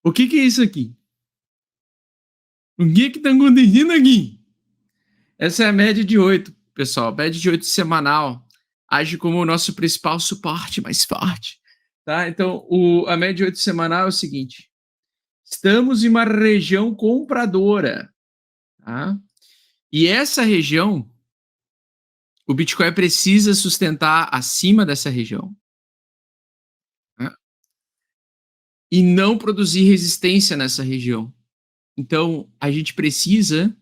O que é isso aqui? O que tá acontecendo aqui? Essa é a média de 8, pessoal. Média de 8 semanal age como o nosso principal suporte mais forte. Tá? Então, a média de 8 semanal é o seguinte: estamos em uma região compradora. Tá? E essa região, o Bitcoin precisa sustentar acima dessa região. Tá? E não produzir resistência nessa região. Então, a gente precisa,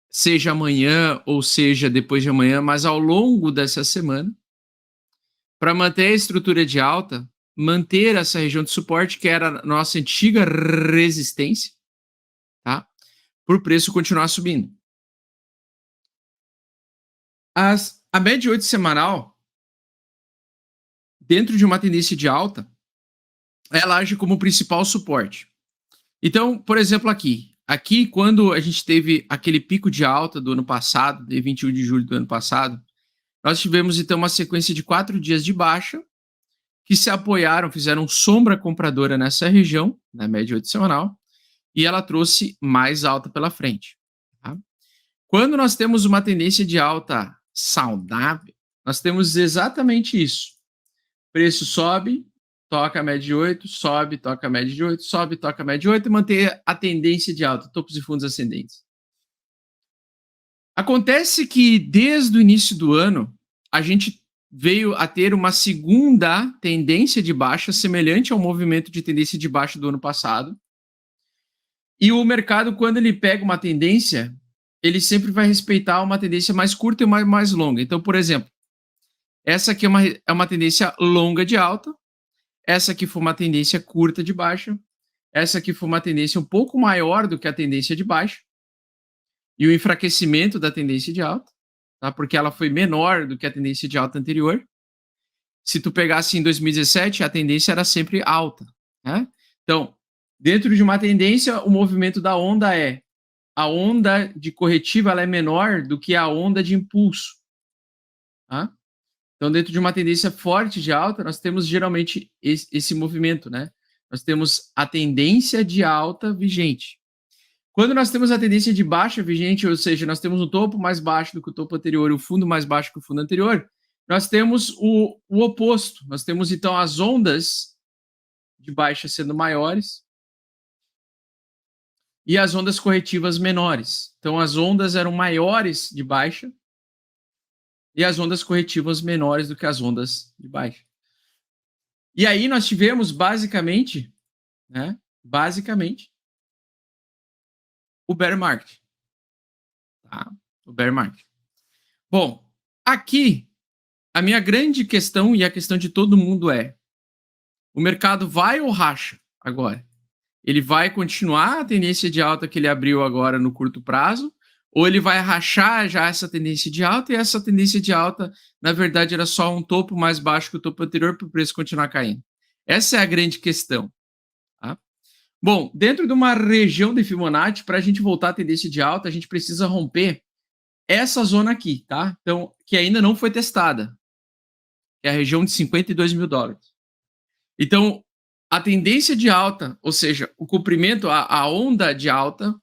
seja amanhã ou seja depois de amanhã, mas ao longo dessa semana, para manter a estrutura de alta, manter essa região de suporte, que era a nossa antiga resistência, tá? Para o preço continuar subindo. A média de 8 semanal, dentro de uma tendência de alta, ela age como principal suporte. Então, por exemplo, aqui quando a gente teve aquele pico de alta do ano passado, de 21 de julho do ano passado, nós tivemos então uma sequência de 4 dias de baixa, que se apoiaram, fizeram sombra compradora nessa região, na média 8 semanal, e ela trouxe mais alta pela frente. Tá? Quando nós temos uma tendência de alta saudável, nós temos exatamente isso. Preço sobe, toca a média de 8, sobe, toca a média de 8, sobe, toca a média de 8 e manter a tendência de alta, topos e fundos ascendentes. Acontece que desde o início do ano, a gente veio a ter uma segunda tendência de baixa semelhante ao movimento de tendência de baixa do ano passado. E o mercado, quando ele pega uma tendência, ele sempre vai respeitar uma tendência mais curta e mais longa. Então, por exemplo, essa aqui é uma tendência longa de alta, essa aqui foi uma tendência curta de baixa, essa aqui foi uma tendência um pouco maior do que a tendência de baixa, e o enfraquecimento da tendência de alta, tá? Porque ela foi menor do que a tendência de alta anterior. Se tu pegasse em 2017, a tendência era sempre alta, né? Então, dentro de uma tendência, o movimento da onda a onda de corretiva ela é menor do que a onda de impulso, tá? Então, dentro de uma tendência forte de alta, nós temos geralmente esse movimento, né? Nós temos a tendência de alta vigente. Quando nós temos a tendência de baixa vigente, ou seja, nós temos um topo mais baixo do que o topo anterior e o fundo mais baixo que o fundo anterior, nós temos o oposto. Nós temos, então, as ondas de baixa sendo maiores e as ondas corretivas menores. Então, as ondas eram maiores de baixa e as ondas corretivas menores do que as ondas de baixa. E aí nós tivemos, basicamente, o bear market. Tá? O bear market. Bom, aqui, a minha grande questão e a questão de todo mundo é: o mercado vai ou racha agora? Ele vai continuar a tendência de alta que ele abriu agora no curto prazo, ou ele vai rachar já essa tendência de alta, e essa tendência de alta, na verdade, era só um topo mais baixo que o topo anterior para o preço continuar caindo? Essa é a grande questão. Tá? Bom, dentro de uma região de Fibonacci, para a gente voltar à tendência de alta, a gente precisa romper essa zona aqui, tá? Então, que ainda não foi testada, que é a região de $52.000. Então, a tendência de alta, ou seja, o comprimento, a onda de alta,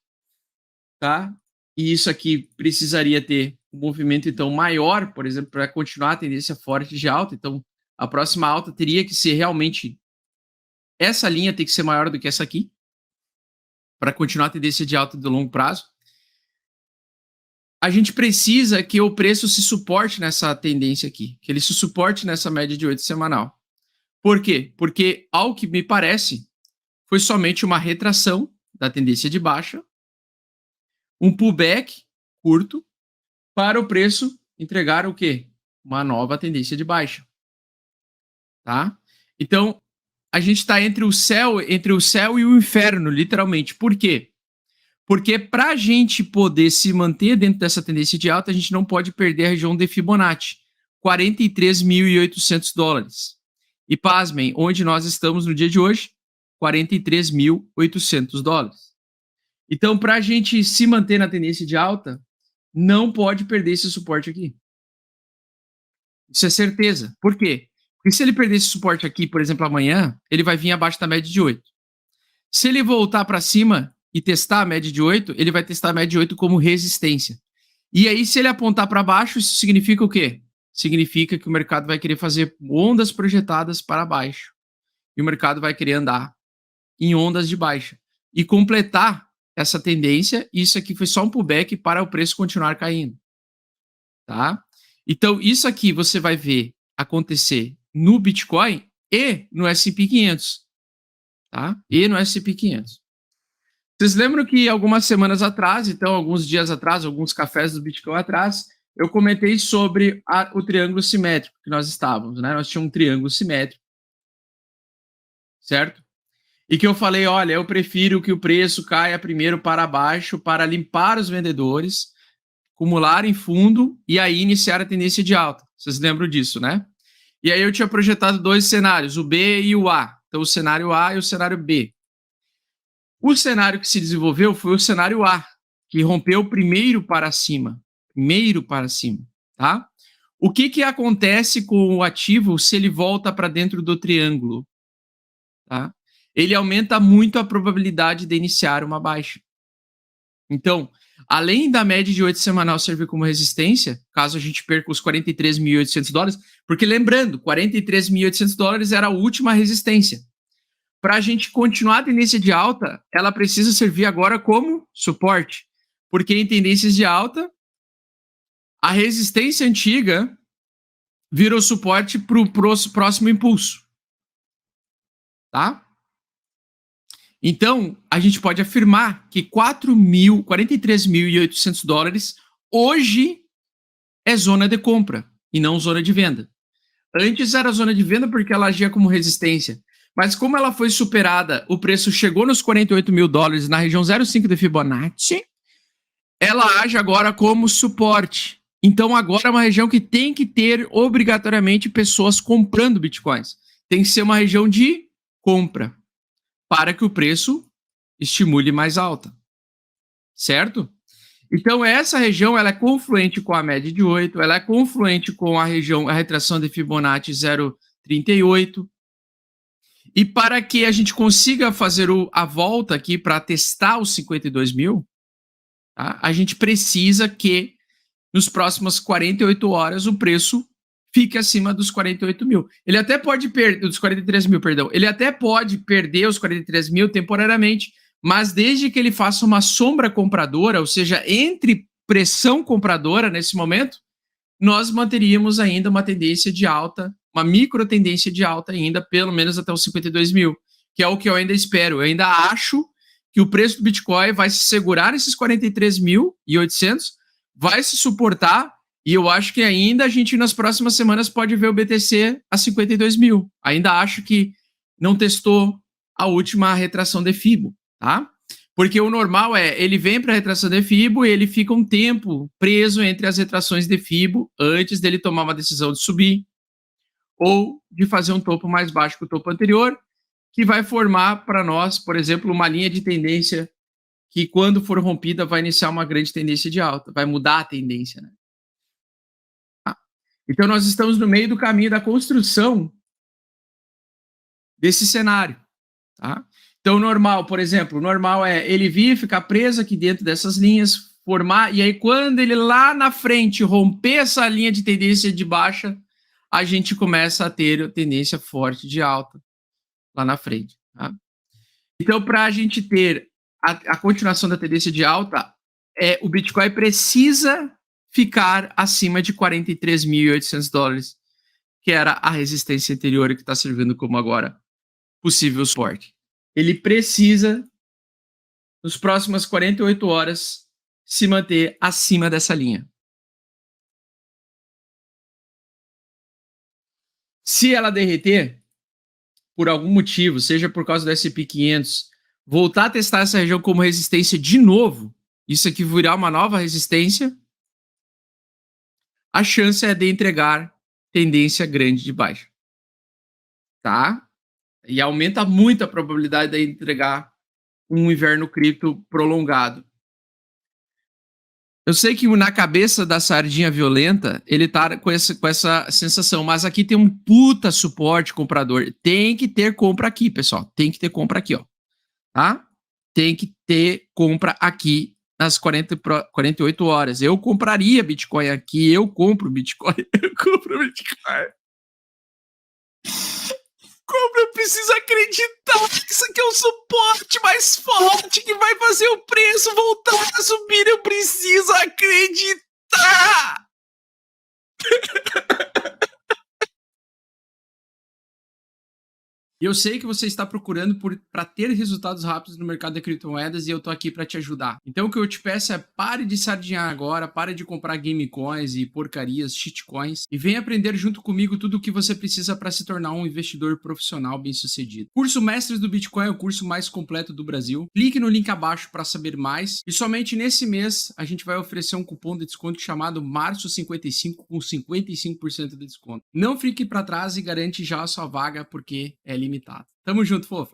tá? E isso aqui precisaria ter um movimento, então, maior, por exemplo, para continuar a tendência forte de alta. Então, a próxima alta teria que ser realmente, essa linha tem que ser maior do que essa aqui, para continuar a tendência de alta de longo prazo. A gente precisa que o preço se suporte nessa tendência aqui, que ele se suporte nessa média de 8 semanal. Por quê? Porque, ao que me parece, foi somente uma retração da tendência de baixa, um pullback curto, para o preço entregar o quê? Uma nova tendência de baixa. Tá? Então, a gente está entre o céu e o inferno, literalmente. Por quê? Porque para a gente poder se manter dentro dessa tendência de alta, a gente não pode perder a região de Fibonacci, $43.800. E pasmem, onde nós estamos no dia de hoje? $43.800. Então, para a gente se manter na tendência de alta, não pode perder esse suporte aqui. Isso é certeza. Por quê? Porque se ele perder esse suporte aqui, por exemplo, amanhã, ele vai vir abaixo da média de 8. Se ele voltar para cima e testar a média de 8, ele vai testar a média de 8 como resistência. E aí, se ele apontar para baixo, isso significa o quê? Significa que o mercado vai querer fazer ondas projetadas para baixo. E o mercado vai querer andar em ondas de baixa. E completar essa tendência, isso aqui foi só um pullback para o preço continuar caindo. Tá? Então, isso aqui você vai ver acontecer no Bitcoin e no S&P 500. Tá? E no S&P 500. Vocês lembram que algumas semanas atrás, então alguns dias atrás, alguns cafés do Bitcoin atrás, eu comentei sobre o triângulo simétrico que nós estávamos, né? Nós tínhamos um triângulo simétrico, certo? E que eu falei, olha, eu prefiro que o preço caia primeiro para baixo para limpar os vendedores, acumularem fundo e aí iniciar a tendência de alta. Vocês lembram disso, né? E aí eu tinha projetado 2 cenários, o B e o A. Então o cenário A e o cenário B. O cenário que se desenvolveu foi o cenário A, que rompeu primeiro para cima. Primeiro para cima, tá? O que acontece com o ativo se ele volta para dentro do triângulo? Tá? Ele aumenta muito a probabilidade de iniciar uma baixa. Então, além da média de 8 semanal servir como resistência, caso a gente perca os $43.800, porque lembrando, $43.800 era a última resistência. Para a gente continuar a tendência de alta, ela precisa servir agora como suporte. Porque em tendências de alta, a resistência antiga virou suporte para o próximo impulso. Tá? Então, a gente pode afirmar que $43.800 hoje é zona de compra e não zona de venda. Antes era zona de venda porque ela agia como resistência. Mas como ela foi superada, o preço chegou nos $48.000 na região 0,5 de Fibonacci, ela age agora como suporte. Então agora é uma região que tem que ter obrigatoriamente pessoas comprando bitcoins. Tem que ser uma região de compra para que o preço estimule mais alta. Certo? Então essa região ela é confluente com a média de 8, ela é confluente com a retração de Fibonacci 0,38. E para que a gente consiga fazer a volta aqui para testar os 52 mil, tá? A gente precisa que nos próximas 48 horas o preço fique acima dos 48 mil. Ele até pode perder, dos 43 mil, perdão. Ele até pode perder os 43 mil temporariamente, mas desde que ele faça uma sombra compradora, ou seja, entre pressão compradora nesse momento, nós manteríamos ainda uma tendência de alta, uma micro tendência de alta ainda, pelo menos até os 52 mil, que é o que eu ainda espero. Eu ainda acho que o preço do Bitcoin vai se segurar nesses 43.800, vai se suportar, e eu acho que ainda a gente nas próximas semanas pode ver o BTC a 52 mil. Ainda acho que não testou a última retração de FIBO, tá? Porque o normal é, ele vem para a retração de FIBO e ele fica um tempo preso entre as retrações de FIBO antes dele tomar uma decisão de subir ou de fazer um topo mais baixo que o topo anterior, que vai formar para nós, por exemplo, uma linha de tendência que quando for rompida vai iniciar uma grande tendência de alta, vai mudar a tendência, né? Então nós estamos no meio do caminho da construção desse cenário, tá? Então, normal, por exemplo, o normal é ele vir, ficar preso aqui dentro dessas linhas, formar, e aí quando ele lá na frente romper essa linha de tendência de baixa, a gente começa a ter tendência forte de alta lá na frente, tá? Então, para a gente ter a continuação da tendência de alta, o Bitcoin precisa ficar acima de $43.800, que era a resistência anterior e que está servindo como agora possível suporte. Ele precisa, nos próximas 48 horas, se manter acima dessa linha. Se ela derreter, por algum motivo, seja por causa do S&P 500, voltar a testar essa região como resistência de novo, isso aqui virar uma nova resistência, a chance é de entregar tendência grande de baixa. Tá? E aumenta muito a probabilidade de entregar um inverno cripto prolongado. Eu sei que na cabeça da sardinha violenta, ele tá com essa sensação, mas aqui tem um puta suporte comprador. Tem que ter compra aqui, pessoal. Tem que ter compra aqui, ó. tá? Tem que ter compra aqui nas 48 horas. Eu compraria Bitcoin aqui, eu compro Bitcoin, eu compro Bitcoin. Como eu preciso acreditar que isso aqui é o suporte mais forte que vai fazer o preço voltar a subir. Eu preciso acreditar! E eu sei que você está procurando para ter resultados rápidos no mercado de criptomoedas e eu tô aqui para te ajudar. Então o que eu te peço é pare de sardinhar agora, pare de comprar game coins e porcarias, shitcoins e venha aprender junto comigo tudo o que você precisa para se tornar um investidor profissional bem-sucedido. Curso Mestres do Bitcoin é o curso mais completo do Brasil. Clique no link abaixo para saber mais e somente nesse mês a gente vai oferecer um cupom de desconto chamado Março55 com 55% de desconto. Não fique para trás e garante já a sua vaga porque é limitado. Tamo junto, fofo.